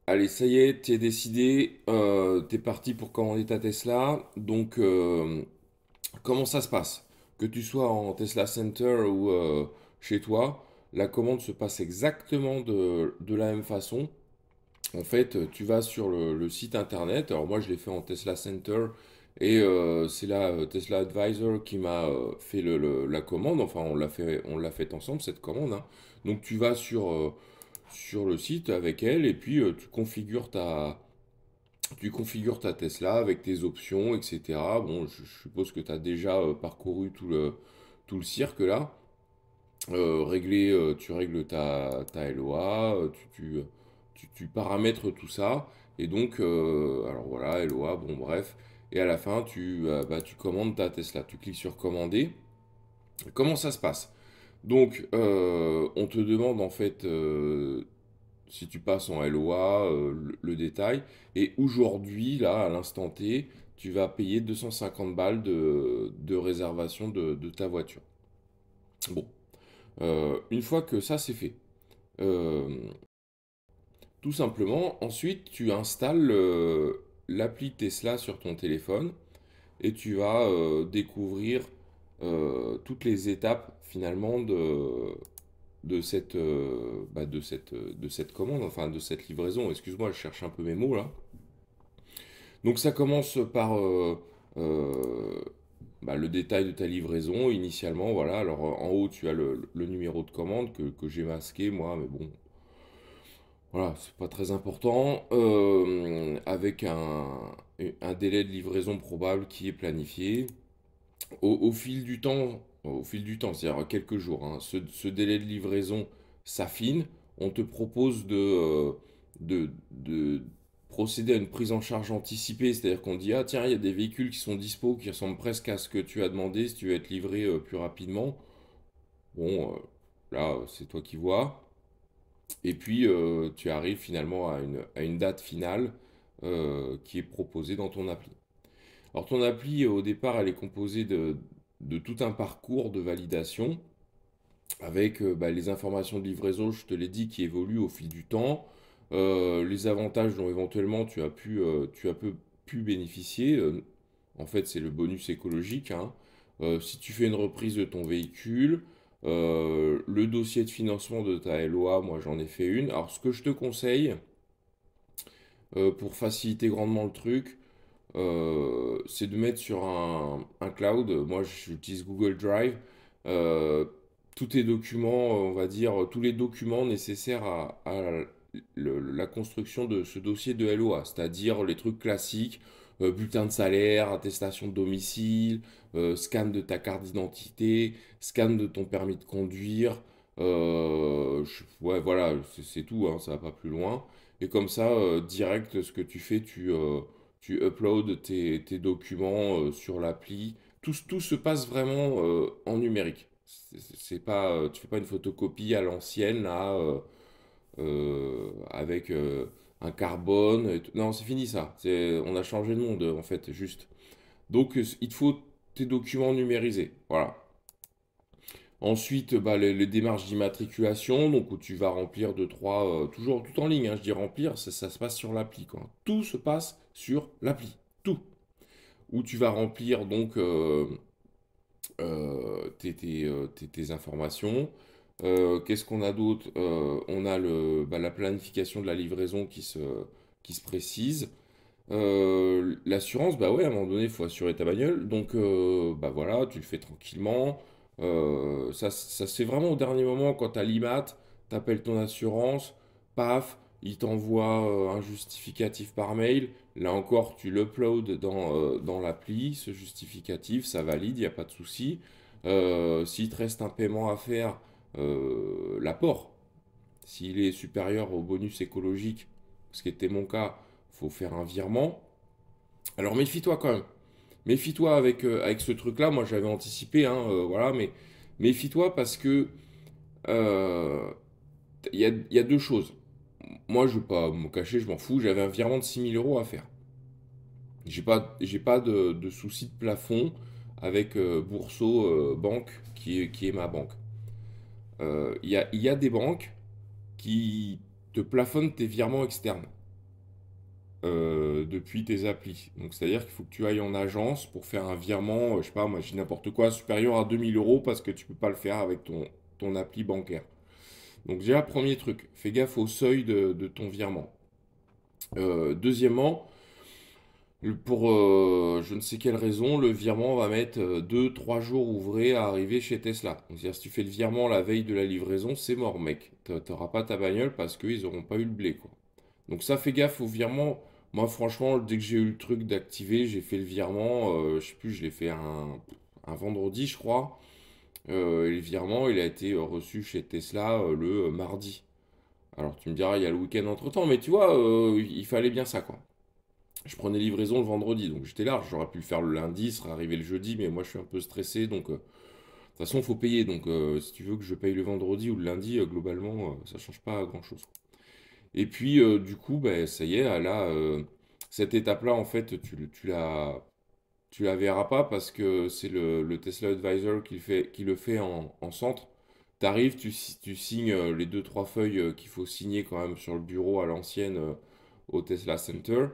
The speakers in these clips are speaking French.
Allez, ça y est, t'es décidé, t'es parti pour commander ta Tesla. Donc, comment ça se passe? Que tu sois en Tesla Center ou chez toi, la commande se passe exactement de la même façon. En fait, tu vas sur le site internet. Alors moi, je l'ai fait en Tesla Center et c'est là Tesla Advisor qui m'a fait la commande. Enfin, on l'a fait ensemble cette commande, hein. Donc tu vas sur le site avec elle et puis tu configures ta Tesla avec tes options, etc. Bon, je suppose que tu as déjà parcouru tout le cirque là. Tu règles ta LOA, tu paramètres tout ça. Et donc, alors voilà, LOA, bon bref. Et à la fin, tu commandes ta Tesla. Tu cliques sur commander. Comment ça se passe? Donc, on te demande en fait si tu passes en LOA, le détail. Et aujourd'hui, là, à l'instant T, tu vas payer 250 balles de réservation de ta voiture. Bon, une fois que ça c'est fait, euh, tout simplement, ensuite tu installes l'appli Tesla sur ton téléphone et tu vas découvrir toutes les étapes finalement de cette commande, enfin de cette livraison. Excuse-moi, je cherche un peu mes mots là. Donc ça commence par le détail de ta livraison initialement. Voilà, alors en haut tu as le numéro de commande que j'ai masqué moi, mais bon, voilà, c'est pas très important. Avec un délai de livraison probable qui est planifié. Au fil du temps, c'est-à-dire quelques jours, hein, ce délai de livraison s'affine. On te propose de procéder à une prise en charge anticipée, c'est-à-dire qu'on dit, ah tiens, il y a des véhicules qui sont dispo, qui ressemblent presque à ce que tu as demandé, si tu veux être livré plus rapidement. Bon, là, c'est toi qui vois. Et puis, tu arrives finalement à une date finale qui est proposée dans ton appli. Alors ton appli, au départ, elle est composée de tout un parcours de validation avec les informations de livraison, je te l'ai dit, qui évoluent au fil du temps, les avantages dont éventuellement tu as pu bénéficier. En fait, c'est le bonus écologique, hein. Si tu fais une reprise de ton véhicule, le dossier de financement de ta LOA, moi j'en ai fait une. Alors ce que je te conseille, pour faciliter grandement le truc, c'est de mettre sur un cloud. Moi, j'utilise Google Drive. euh, Tous tes documents, on va dire, tous les documents nécessaires à la construction de ce dossier de LOA, c'est-à-dire les trucs classiques, bulletin de salaire, attestation de domicile, scan de ta carte d'identité, scan de ton permis de conduire. Ouais, voilà, c'est tout, hein, ça va pas plus loin. Et comme ça, direct, ce que tu fais, tu uploads tes documents sur l'appli. Tout se passe vraiment en numérique. C'est pas, tu fais pas une photocopie à l'ancienne là, avec un carbone. Non, c'est fini ça. On a changé de monde en fait, juste. Donc il te faut tes documents numérisés. Voilà. Ensuite, les démarches d'immatriculation, donc où tu vas remplir deux, trois, toujours tout en ligne, hein, je dis remplir, ça se passe sur l'appli, quoi. Tout se passe sur l'appli. Tout. Où tu vas remplir donc tes informations. Qu'est-ce qu'on a d'autre? On a la planification de la livraison qui se précise. L'assurance, bah ouais, à un moment donné, il faut assurer ta bagnole. Donc, bah voilà, tu le fais tranquillement. Ça se fait vraiment au dernier moment quand t'as l'IMAT, t'appelles ton assurance, paf, il t'envoie un justificatif par mail. Là encore, tu l'uploads dans l'appli, ce justificatif, ça valide, il n'y a pas de souci. S'il te reste un paiement à faire, l'apport, s'il est supérieur au bonus écologique, ce qui était mon cas, faut faire un virement. Alors méfie-toi quand même. Méfie-toi avec ce truc-là. Moi j'avais anticipé, hein, voilà, mais méfie-toi parce que euh, il y a deux choses. Moi je vais pas me cacher, je m'en fous. J'avais un virement de 6 000 € à faire. J'ai pas de souci de plafond avec Bourseau Banque qui est ma banque. Il y a des banques qui te plafonnent tes virements externes. depuis tes applis. Donc, c'est-à-dire qu'il faut que tu ailles en agence pour faire un virement, je sais pas, moi, je dis n'importe quoi, supérieur à 2 000 € parce que tu peux pas le faire avec ton appli bancaire. Donc, déjà, premier truc, fais gaffe au seuil de ton virement. Deuxièmement, pour je ne sais quelle raison, le virement va mettre 2-3 jours ouvrés à arriver chez Tesla. Donc, c'est-à-dire, si tu fais le virement la veille de la livraison, c'est mort, mec. T'auras pas ta bagnole parce qu'ils n'auront pas eu le blé, quoi. Donc ça, fait gaffe au virement. Moi, franchement, dès que j'ai eu le truc d'activer, j'ai fait le virement. Je sais plus, je l'ai fait un vendredi, je crois. Et le virement, il a été reçu chez Tesla le mardi. Alors tu me diras, il y a le week-end entre-temps, mais tu vois, il fallait bien ça, quoi. Je prenais livraison le vendredi, donc j'étais large. J'aurais pu le faire le lundi, il serait arrivé le jeudi, mais moi je suis un peu stressé, donc de toute façon, il faut payer. Donc si tu veux que je paye le vendredi ou le lundi, globalement, ça change pas grand-chose. Et puis, du coup, ben, ça y est, là, cette étape-là, en fait, tu la verras pas parce que c'est le Tesla Advisor qui le fait en centre. Tu arrives, tu signes les deux, trois feuilles qu'il faut signer quand même sur le bureau à l'ancienne au Tesla Center.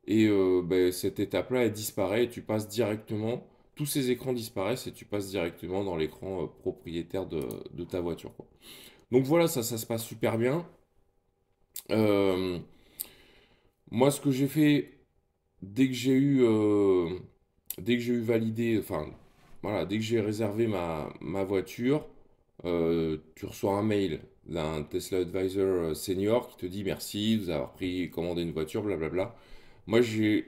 Et ben, cette étape-là, elle disparaît et tu passes directement, tous ces écrans disparaissent et tu passes directement dans l'écran propriétaire de ta voiture, quoi. Donc voilà, ça se passe super bien. Euh, Moi, ce que j'ai fait dès que j'ai eu validé, enfin, voilà, dès que j'ai réservé ma voiture, tu reçois un mail d'un Tesla Advisor senior qui te dit merci, vous avez commandé une voiture, blablabla. Moi,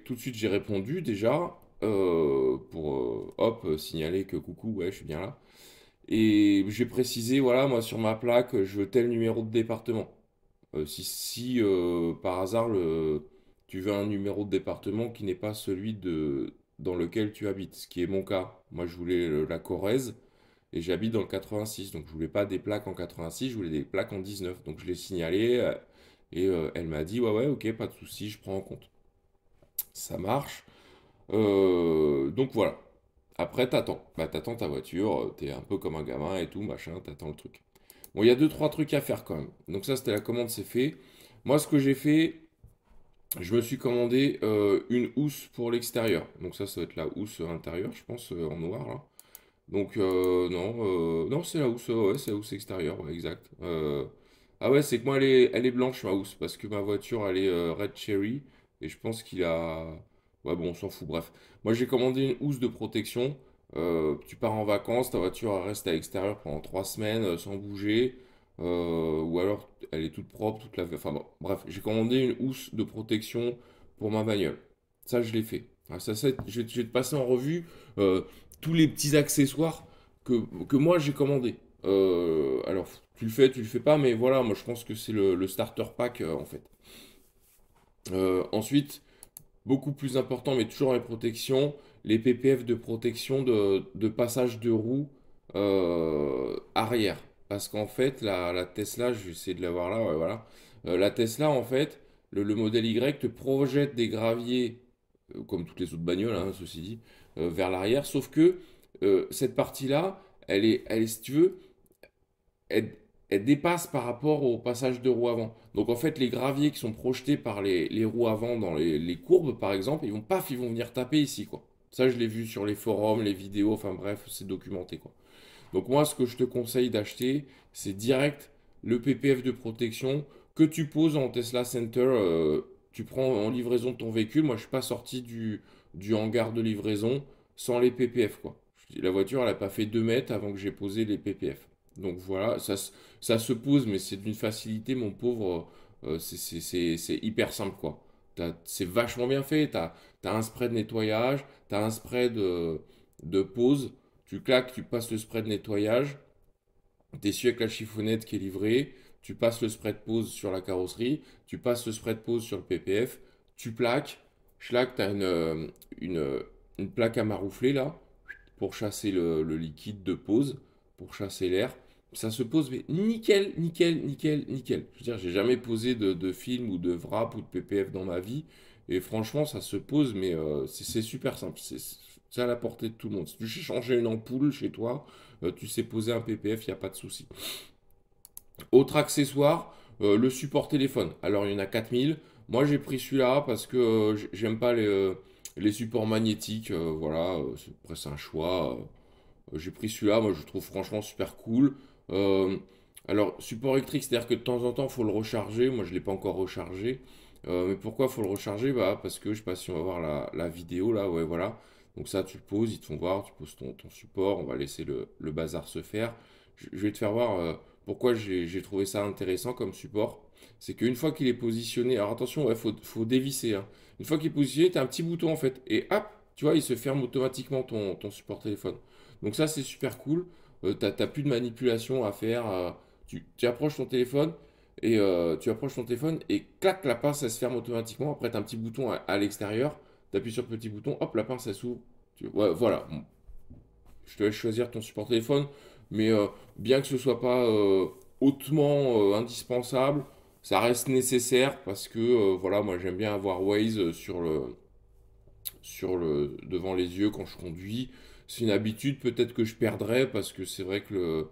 tout de suite, j'ai répondu déjà pour hop signaler que coucou, ouais, je suis bien là. Et j'ai précisé, voilà, moi sur ma plaque, je veux tel numéro de département. Si par hasard tu veux un numéro de département qui n'est pas celui dans lequel tu habites, ce qui est mon cas. Moi, je voulais la Corrèze et j'habite dans le 86, donc je voulais pas des plaques en 86, je voulais des plaques en 19. Donc je l'ai signalé et elle m'a dit ouais ouais ok pas de souci, je prends en compte. Ça marche. Donc voilà. Après t'attends. Bah t'attends ta voiture, t'es un peu comme un gamin et tout machin, t'attends le truc. Bon, il y a deux, trois trucs à faire quand même. Donc ça, c'était la commande, c'est fait. Moi, ce que j'ai fait, je me suis commandé une housse pour l'extérieur. Donc ça va être la housse intérieure, je pense, en noir, là. Donc non, non, c'est la housse, ouais, c'est la housse extérieure, ouais, exact. Ah ouais, c'est que moi, elle est blanche, ma housse, parce que ma voiture, elle est Red Cherry, et je pense qu'il a... Ouais, bon, on s'en fout, bref. Moi, j'ai commandé une housse de protection. Tu pars en vacances, ta voiture elle reste à l'extérieur pendant 3 semaines sans bouger, ou alors elle est toute propre, toute la... Enfin bon, bref, j'ai commandé une housse de protection pour ma bagnole. Ça, je l'ai fait. Ah, je vais te passer en revue tous les petits accessoires que moi j'ai commandé. Alors, tu le fais pas, mais voilà, moi je pense que c'est le starter pack en fait. Ensuite, beaucoup plus important, mais toujours les protections, les PPF de protection de passage de roue arrière. Parce qu'en fait, la Tesla, je vais essayer de l'avoir là, ouais, voilà. La Tesla, en fait, le modèle Y te projette des graviers, comme toutes les autres bagnoles, hein, ceci dit, vers l'arrière. Sauf que cette partie-là, si tu veux, elle, elle dépasse par rapport au passage de roue avant. Donc en fait, les graviers qui sont projetés par les roues avant dans les courbes, par exemple, ils vont venir taper ici, quoi. Ça, je l'ai vu sur les forums, les vidéos, enfin bref, c'est documenté, quoi. Donc moi, ce que je te conseille d'acheter, c'est direct le PPF de protection que tu poses en Tesla Center. Tu prends en livraison de ton véhicule. Moi, je suis pas sorti du hangar de livraison sans les PPF, quoi. La voiture, elle n'a pas fait 2 mètres avant que j'ai posé les PPF. Donc voilà, ça se pose, mais c'est d'une facilité, mon pauvre. C'est hyper simple, quoi. C'est vachement bien fait. T'as un spray de nettoyage, t'as un spray de pose. Tu claques, tu passes le spray de nettoyage, t'essuies avec la chiffonnette qui est livrée, tu passes le spray de pose sur la carrosserie, tu passes le spray de pose sur le PPF, tu plaques, schlac, t'as une plaque à maroufler là, pour chasser le liquide de pose, pour chasser l'air. Ça se pose, mais nickel, nickel, nickel, nickel. Je veux dire, j'ai jamais posé de film ou de wrap ou de PPF dans ma vie. Et franchement, ça se pose, mais c'est super simple. C'est à la portée de tout le monde. Si tu sais changer une ampoule chez toi, tu sais poser un PPF, il n'y a pas de souci. Autre accessoire, le support téléphone. Alors, il y en a 4000. Moi, j'ai pris celui-là parce que j'aime pas les supports magnétiques. Voilà, c'est presque un choix. J'ai pris celui-là, moi je le trouve franchement super cool. Euh, alors, support électrique, c'est-à-dire que de temps en temps, il faut le recharger. Moi, je ne l'ai pas encore rechargé. Mais pourquoi il faut le recharger? Bah, parce que je sais pas si on va voir la vidéo là, ouais, voilà. Donc, ça, tu le poses, ils te font voir, tu poses ton support, on va laisser le bazar se faire. Je vais te faire voir pourquoi j'ai trouvé ça intéressant comme support. C'est qu'une fois qu'il est positionné, alors attention, il faut dévisser, hein. Une fois qu'il est positionné, tu as un petit bouton en fait, et hop, tu vois, il se ferme automatiquement ton support téléphone. Donc ça, c'est super cool. T'as plus de manipulation à faire. Tu approches ton téléphone et clac, la pince, elle se ferme automatiquement. Après, tu as un petit bouton à l'extérieur. Tu appuies sur le petit bouton, hop, la pince, elle s'ouvre. Ouais, voilà. Bon, je te laisse choisir ton support téléphone. Mais bien que ce soit pas hautement indispensable, ça reste nécessaire parce que voilà, moi j'aime bien avoir Waze devant les yeux quand je conduis. C'est une habitude peut-être que je perdrais parce que c'est vrai que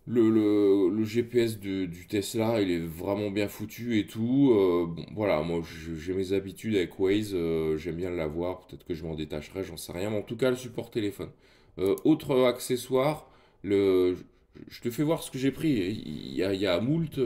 le GPS du Tesla, il est vraiment bien foutu et tout. Bon, voilà, moi j'ai mes habitudes avec Waze, j'aime bien l'avoir. Peut-être que je m'en détacherai, j'en sais rien. Mais en tout cas, le support téléphone. Autre accessoire, je te fais voir ce que j'ai pris. Il y a moult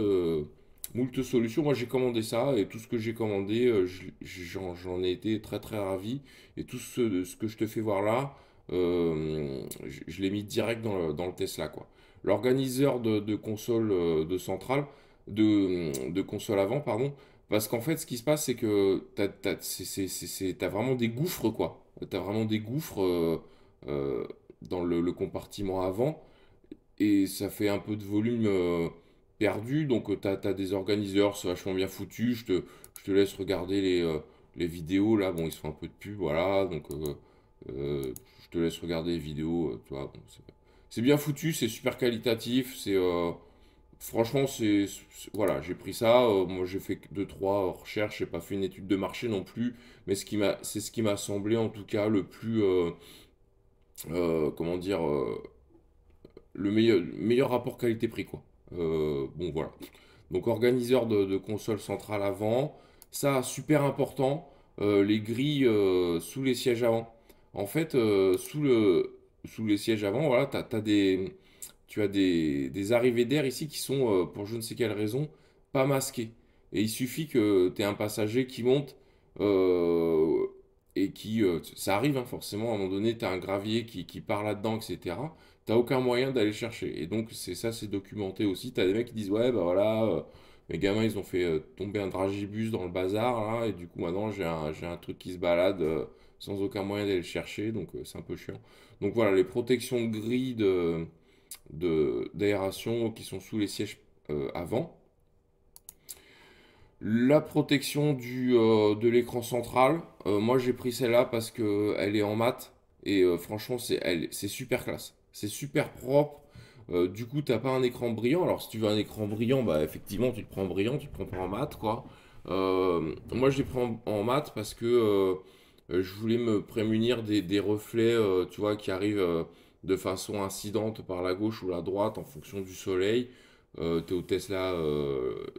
solutions. Moi, j'ai commandé ça et tout ce que j'ai commandé, j'en ai été très très ravi. Et tout ce que je te fais voir là, je l'ai mis direct dans le Tesla, quoi. L'organiseur de console de centrale, de console avant, pardon, parce qu'en fait, ce qui se passe, c'est que t'as vraiment des gouffres, quoi. T'as vraiment des gouffres dans le compartiment avant et ça fait un peu de volume perdu. Donc, t'as des organiseurs, c'est vachement bien foutu. Je te laisse regarder les vidéos. Là, bon, ils se font un peu de pub, voilà. Donc, je te laisse regarder les vidéos. Tu vois, bon, c'est bien foutu, c'est super qualitatif. Franchement, voilà, j'ai pris ça. Moi, j'ai fait que deux, trois recherches. J'ai pas fait une étude de marché non plus. Mais c'est ce qui m'a semblé, en tout cas, le plus. Comment dire. Le meilleur rapport qualité-prix, quoi. Bon, voilà. Donc, organiseur de console centrale avant. Ça, super important, les grilles sous les sièges avant. En fait, sous les sièges avant, voilà, tu as des arrivées d'air ici qui sont, pour je ne sais quelle raison, pas masquées. Et il suffit que tu aies un passager qui monte euh, et ça arrive, hein, forcément, à un moment donné, tu as un gravier qui part là-dedans, etc. T'as aucun moyen d'aller chercher. Et donc, c'est documenté aussi. T'as des mecs qui disent, ouais, bah voilà, mes gamins, ils ont fait tomber un dragibus dans le bazar, là, et du coup, maintenant, j'ai un truc qui se balade sans aucun moyen d'aller le chercher, donc c'est un peu chiant. Donc voilà, les protections de grilles d'aération qui sont sous les sièges avant. La protection de l'écran central, moi j'ai pris celle-là parce que elle est en mat et franchement c'est super classe. C'est super propre. Du coup, t'as pas un écran brillant. Alors si tu veux un écran brillant, bah effectivement tu le prends en brillant, tu le prends pas en mat quoi. Moi je l'ai pris en mat parce que je voulais me prémunir des reflets, tu vois, qui arrivent de façon incidente par la gauche ou la droite en fonction du soleil. T'es au Tesla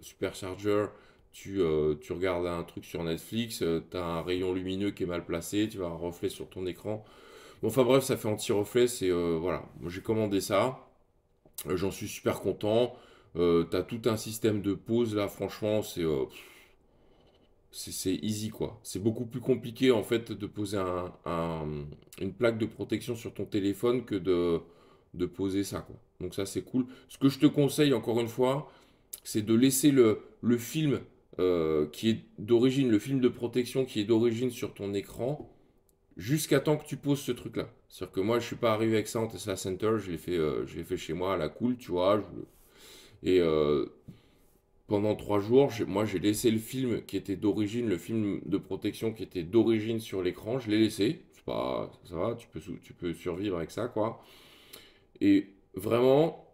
Supercharger, tu regardes un truc sur Netflix, tu as un rayon lumineux qui est mal placé, tu vas un reflet sur ton écran. Bon, enfin bref, ça fait anti-reflet, voilà. Moi j'ai commandé ça, j'en suis super content. Tu as tout un système de pause là, franchement, c'est easy quoi. C'est beaucoup plus compliqué en fait de poser une plaque de protection sur ton téléphone que de poser ça quoi. Donc ça c'est cool. Ce que je te conseille encore une fois, c'est de laisser le film qui est d'origine, le film de protection qui est d'origine sur ton écran, jusqu'à temps que tu poses ce truc-là. C'est-à-dire que moi, je suis pas arrivé avec ça en Tesla Center, je l'ai fait chez moi à la cool, tu vois. Et pendant 3 jours, moi, j'ai laissé le film qui était d'origine, le film de protection qui était d'origine sur l'écran, je l'ai laissé. C'est pas, ça va, tu peux survivre avec ça, quoi. Et vraiment,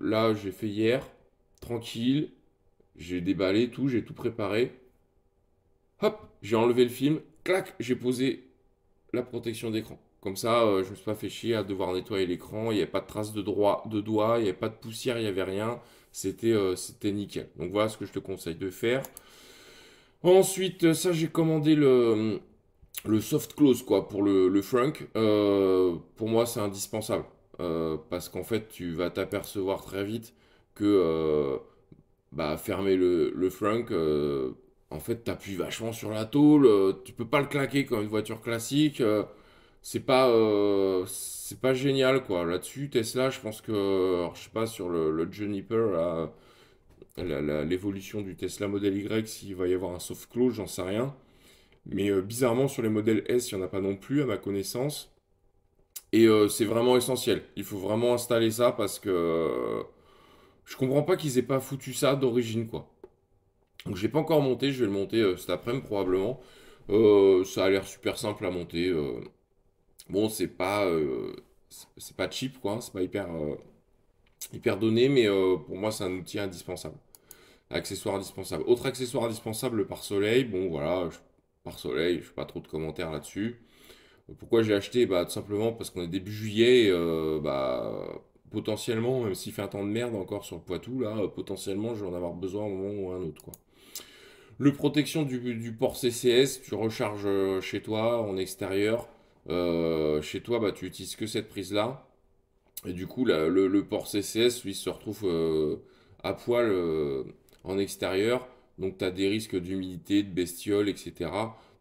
là, j'ai fait hier, tranquille, j'ai déballé tout, j'ai tout préparé. Hop, j'ai enlevé le film, clac, j'ai posé la protection d'écran. Comme ça, je me suis pas fait chier à devoir nettoyer l'écran, il n'y avait pas de traces de doigts, il n'y avait pas de poussière, il n'y avait rien. C'était nickel. Donc voilà ce que je te conseille de faire. Ensuite, ça, j'ai commandé le soft close, quoi, pour le frunk. Pour moi, c'est indispensable. Parce qu'en fait, tu vas t'apercevoir très vite que bah, fermer le frunk, en fait, t'appuies vachement sur la tôle. Tu peux pas le claquer comme une voiture classique. C'est pas génial, quoi. Là-dessus, Tesla, je pense que, alors, je sais pas, sur le Juniper, là, l'évolution du Tesla Model Y, s'il va y avoir un soft close, j'en sais rien. Mais bizarrement, sur les modèles S, il n'y en a pas non plus, à ma connaissance. Et c'est vraiment essentiel. Il faut vraiment installer ça parce que je comprends pas qu'ils aient pas foutu ça d'origine, quoi. Donc j'ai pas encore monté, je vais le monter cet après-midi probablement. Ça a l'air super simple à monter. Bon, c'est pas cheap, quoi. C'est pas hyper donné, mais pour moi, c'est un outil indispensable. Accessoire indispensable. Autre accessoire indispensable, le pare-soleil. Bon, voilà, pare-soleil, je fais pas trop de commentaires là-dessus. Pourquoi j'ai acheté? Bah, tout simplement parce qu'on est début juillet, bah, potentiellement, même s'il fait un temps de merde encore sur le Poitou, là, potentiellement, je vais en avoir besoin à un moment ou à un autre, quoi. Le protection du port CCS, tu recharges chez toi, en extérieur. Chez toi, bah, tu utilises que cette prise-là. Et du coup, le port CCS, lui, se retrouve à poil en extérieur. Donc, tu as des risques d'humidité, de bestioles, etc.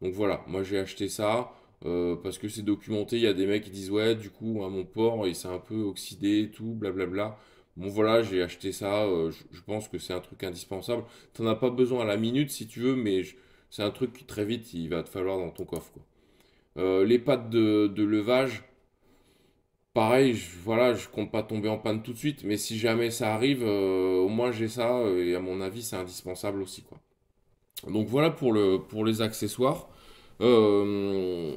Donc voilà, moi j'ai acheté ça parce que c'est documenté. Il y a des mecs qui disent, ouais, du coup, hein, mon port, il s'est un peu oxydé, et tout, blablabla. Bon voilà, j'ai acheté ça. Je pense que c'est un truc indispensable. T'en as pas besoin à la minute si tu veux, mais c'est un truc qui très vite, il va te falloir dans ton coffre, quoi. Les pattes de levage. Pareil, voilà, je compte pas tomber en panne tout de suite, mais si jamais ça arrive, au moins j'ai ça, et à mon avis, c'est indispensable aussi, quoi. Donc voilà pour les accessoires. Euh,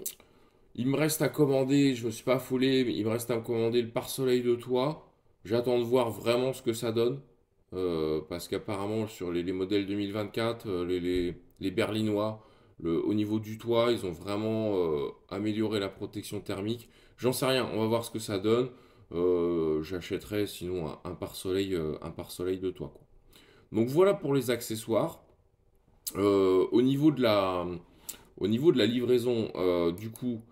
il me reste à commander, je me suis pas affolé, mais il me reste à me commander le pare-soleil de toit. J'attends de voir vraiment ce que ça donne, parce qu'apparemment sur les modèles 2024, les berlinois, au niveau du toit, ils ont vraiment amélioré la protection thermique. J'en sais rien, on va voir ce que ça donne. J'achèterai sinon un pare-soleil de toit, quoi. Donc voilà pour les accessoires. Au niveau de au niveau de la livraison, du coup,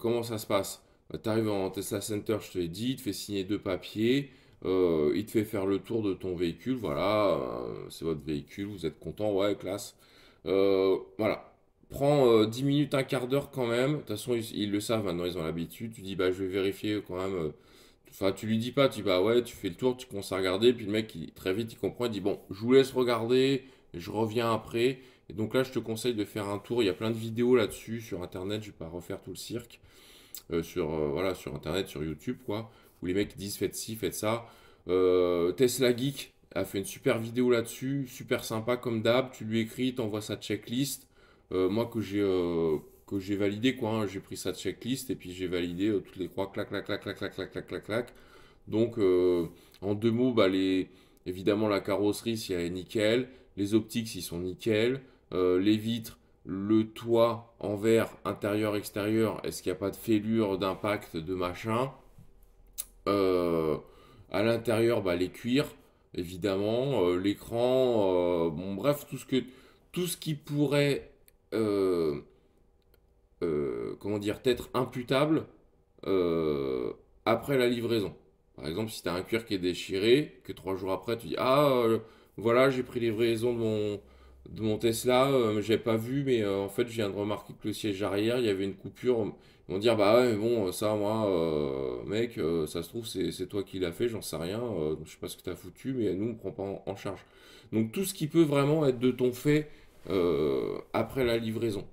comment ça se passe? Tu arrives en Tesla Center, je te l'ai dit, il te fait signer deux papiers, il te fait faire le tour de ton véhicule, voilà, c'est votre véhicule, vous êtes content, ouais, classe. Voilà. Prends 10 minutes, un quart d'heure quand même. De toute façon, ils le savent maintenant, ils ont l'habitude. Tu dis, bah, je vais vérifier quand même. Enfin, tu lui dis pas, tu dis, bah ouais, tu fais le tour, tu commences à regarder. Puis le mec, très vite, il comprend, il dit, bon, je vous laisse regarder, je reviens après. Et donc là, je te conseille de faire un tour. Il y a plein de vidéos là-dessus sur Internet. Je vais pas refaire tout le cirque. Voilà, sur Internet, sur YouTube, quoi. Où les mecs disent faites ci, faites ça. Tesla Geek a fait une super vidéo là-dessus. Super sympa comme d'hab. Tu lui écris, t'envoies sa checklist. Moi, que j'ai validé, quoi, hein. J'ai pris sa checklist et puis j'ai validé toutes les croix. Clac, clac, clac, clac, clac, clac, clac, clac, clac. Donc, en deux mots, bah, évidemment, la carrosserie, si elle est nickel. Les optiques, ils sont nickel. Les vitres, le toit en verre, intérieur, extérieur, est-ce qu'il n'y a pas de fêlure, d'impact, de machin? Euh, à l'intérieur, bah, les cuirs, évidemment, l'écran, bon, bref, tout ce qui pourrait, euh, comment dire, être imputable euh, après la livraison. Par exemple, si tu as un cuir qui est déchiré, que 3 jours après, tu dis, ah, voilà, j'ai pris livraison de mon Tesla, j'ai pas vu, mais en fait, je viens de remarquer que le siège arrière, il y avait une coupure. Ils vont dire, bah ouais, mais bon, ça, moi, mec, ça se trouve, c'est toi qui l'as fait, j'en sais rien, je sais pas ce que t'as foutu, mais nous, on prend pas en charge. Donc, tout ce qui peut vraiment être de ton fait après la livraison.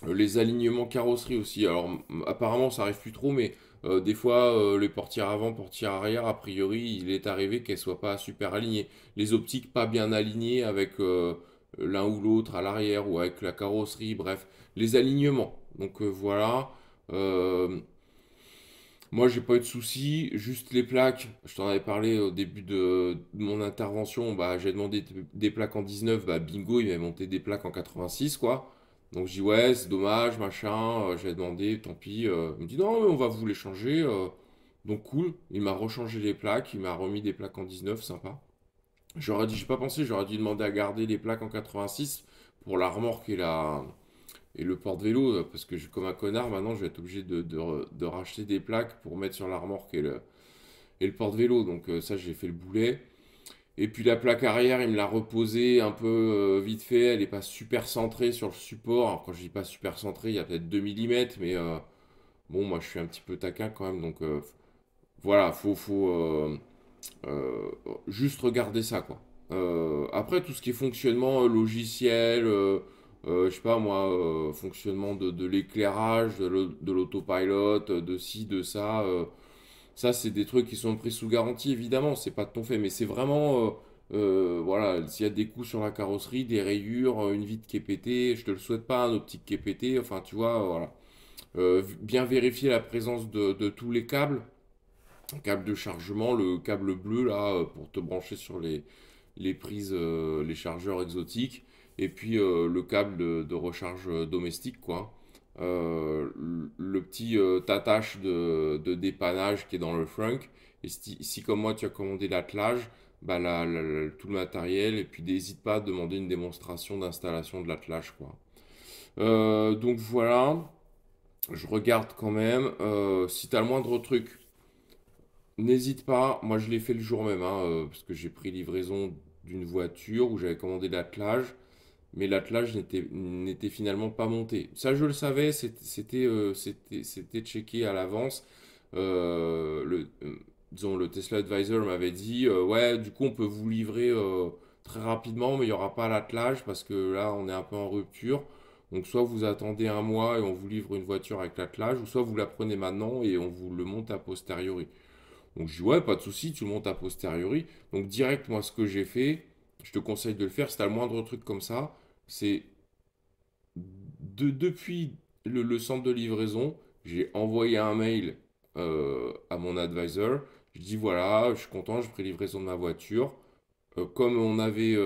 Les alignements carrosserie aussi. Alors, apparemment, ça arrive plus trop, mais des fois, les portières avant, portières arrière, a priori, il est arrivé qu'elles soient pas super alignées. Les optiques pas bien alignées avec l'un ou l'autre à l'arrière ou avec la carrosserie, bref, les alignements. Donc voilà. Euh, Moi, j'ai pas eu de soucis, juste les plaques. Je t'en avais parlé au début de mon intervention. Bah, j'ai demandé des plaques en 19. Bah, bingo, il m'a monté des plaques en 86, quoi. Donc, je dis, ouais, c'est dommage, machin. J'ai demandé, tant pis. Il me dit, non, mais on va vous les changer. Donc, cool. Il m'a rechangé les plaques. Il m'a remis des plaques en 19, sympa. J'ai pas pensé, j'aurais dû demander à garder les plaques en 86 pour la remorque et le porte-vélo, parce que comme un connard, maintenant, je vais être obligé de racheter des plaques pour mettre sur la remorque et le porte-vélo. Donc ça, j'ai fait le boulet. Et puis la plaque arrière, il me l'a reposée un peu vite fait. Elle n'est pas super centrée sur le support. Alors, quand je dis pas super centrée, il y a peut-être 2 millimètres, mais bon, moi, je suis un petit peu taquin quand même. Donc voilà, faut juste regarder ça, quoi. Après, tout ce qui est fonctionnement logiciel, je sais pas moi, fonctionnement de l'éclairage, de l'autopilot, de ci, de ça, ça, c'est des trucs qui sont pris sous garantie, évidemment, c'est pas de ton fait, mais c'est vraiment, voilà, s'il y a des coups sur la carrosserie, des rayures, une vitre qui est pétée, je te le souhaite pas, un optique qui est pété, enfin, tu vois, voilà. Bien vérifier la présence de tous les câbles, câble de chargement, le câble bleu là pour te brancher sur les prises, les chargeurs exotiques, et puis le câble de recharge domestique quoi. Le petit t'attache de dépannage qui est dans le frunk. Et si comme moi tu as commandé l'attelage, bah tout le matériel, et puis n'hésite pas à demander une démonstration d'installation de l'attelage quoi. Donc voilà, je regarde quand même. Si tu as le moindre truc, n'hésite pas, moi je l'ai fait le jour même, hein, parce que j'ai pris livraison d'une voiture où j'avais commandé l'attelage, mais l'attelage n'était finalement pas monté. Ça je le savais, c'était checké à l'avance. Disons, le Tesla Advisor m'avait dit, ouais, du coup on peut vous livrer très rapidement, mais il n'y aura pas l'attelage parce que là on est un peu en rupture. Donc soit vous attendez un mois et on vous livre une voiture avec l'attelage, ou soit vous la prenez maintenant et on vous le monte a posteriori. Donc je dis ouais, pas de souci, tu le montes a posteriori. Donc direct, moi ce que j'ai fait, je te conseille de le faire, si t'as le moindre truc comme ça, c'est depuis le centre de livraison, j'ai envoyé un mail à mon advisor. Je dis voilà, je suis content, j'ai pris livraison de ma voiture. Comme on avait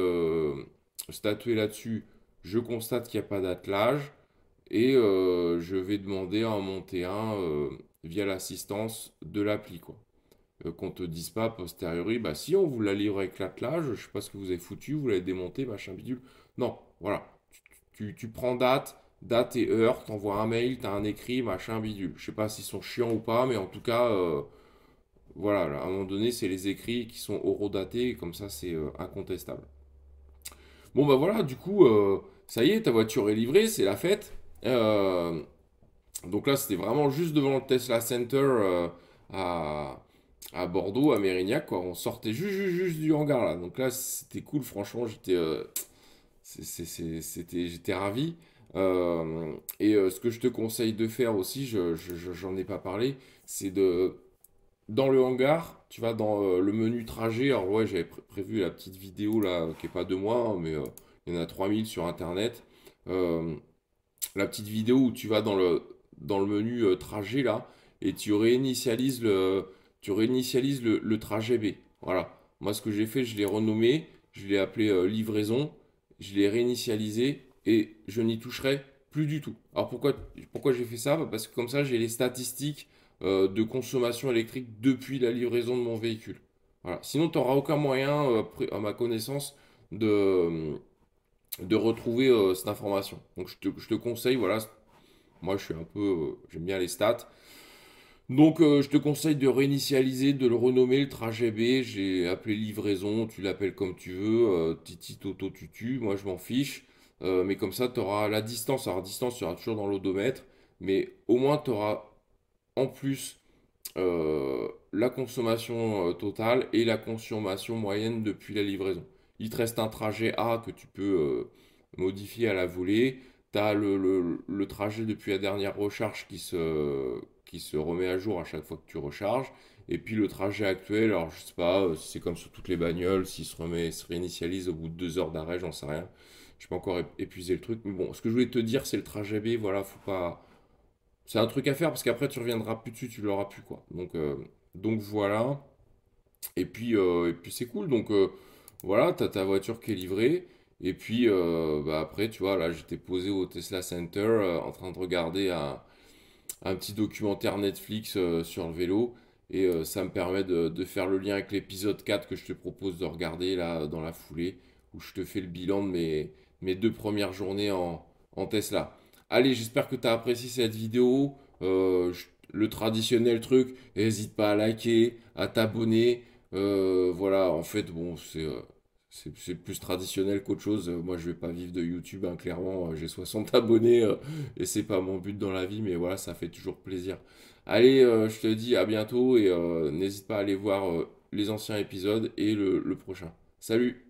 statué là-dessus, je constate qu'il n'y a pas d'attelage et je vais demander à en monter un via l'assistance de l'appli quoi. Qu'on te dise pas a posteriori, bah si on vous l'a livré avec l'attelage, je sais pas ce que vous avez foutu, vous l'avez démonté, machin bidule. Non, voilà. Tu prends date et heure, t'envoies un mail, t'as un écrit, machin bidule. Je sais pas s'ils sont chiants ou pas, mais en tout cas, voilà, là, à un moment donné, c'est les écrits qui sont horodatés, comme ça c'est incontestable. Bon bah voilà, du coup, ça y est, ta voiture est livrée, c'est la fête. Euh, donc là, c'était vraiment juste devant le Tesla Center à, à Bordeaux, à Mérignac, quoi. On sortait juste du hangar, là. Donc là, c'était cool, franchement, j'étais ravi. Ce que je te conseille de faire aussi, j'en ai pas parlé, c'est dans le hangar, tu vas dans le menu trajet. Alors ouais, j'avais prévu la petite vidéo, là, qui est pas de moi, hein, mais il y en a 3000 sur Internet. Euh, la petite vidéo où tu vas dans le menu trajet là et tu réinitialises le trajet B. Voilà. Moi, ce que j'ai fait, je l'ai renommé, je l'ai appelé livraison, je l'ai réinitialisé et je n'y toucherai plus du tout. Alors pourquoi j'ai fait ça? Bah, parce que comme ça, j'ai les statistiques de consommation électrique depuis la livraison de mon véhicule. Voilà. Sinon, tu n'auras aucun moyen, à ma connaissance, de, de retrouver cette information. Donc je te conseille, voilà, moi je suis un peu, j'aime bien les stats. Donc je te conseille de réinitialiser, de le renommer le trajet B. J'ai appelé livraison, tu l'appelles comme tu veux, Titi Toto Tutu, moi je m'en fiche. Mais comme ça, tu auras la distance. Alors distance, tu auras toujours dans l'odomètre, mais au moins tu auras en plus la consommation totale et la consommation moyenne depuis la livraison. Il te reste un trajet A que tu peux modifier à la volée. Tu as le trajet depuis la dernière recharge qui se remet à jour à chaque fois que tu recharges. Et puis le trajet actuel, alors je sais pas si c'est comme sur toutes les bagnoles, s'il se réinitialise au bout de 2 heures d'arrêt, j'en sais rien. Je n'ai pas encore épuisé le truc. Mais bon, ce que je voulais te dire, c'est le trajet B. Voilà, faut pas. C'est un truc à faire parce qu'après tu reviendras plus dessus, tu l'auras plus quoi. Donc voilà. Et puis c'est cool. Donc voilà, t'as ta voiture qui est livrée. Et puis bah, après, tu vois, là j'étais posé au Tesla Center en train de regarder un petit documentaire Netflix sur le vélo. Et ça me permet de faire le lien avec l'épisode 4 que je te propose de regarder là dans la foulée, où je te fais le bilan de mes 2 premières journées en Tesla. Allez, j'espère que tu as apprécié cette vidéo. Le traditionnel truc, n'hésite pas à liker, à t'abonner. Voilà, en fait, bon, c'est plus traditionnel qu'autre chose. Moi, je vais pas vivre de YouTube, hein, clairement. J'ai 60 abonnés et c'est pas mon but dans la vie, mais voilà, ça fait toujours plaisir. Allez, je te dis à bientôt et n'hésite pas à aller voir les anciens épisodes et le prochain. Salut!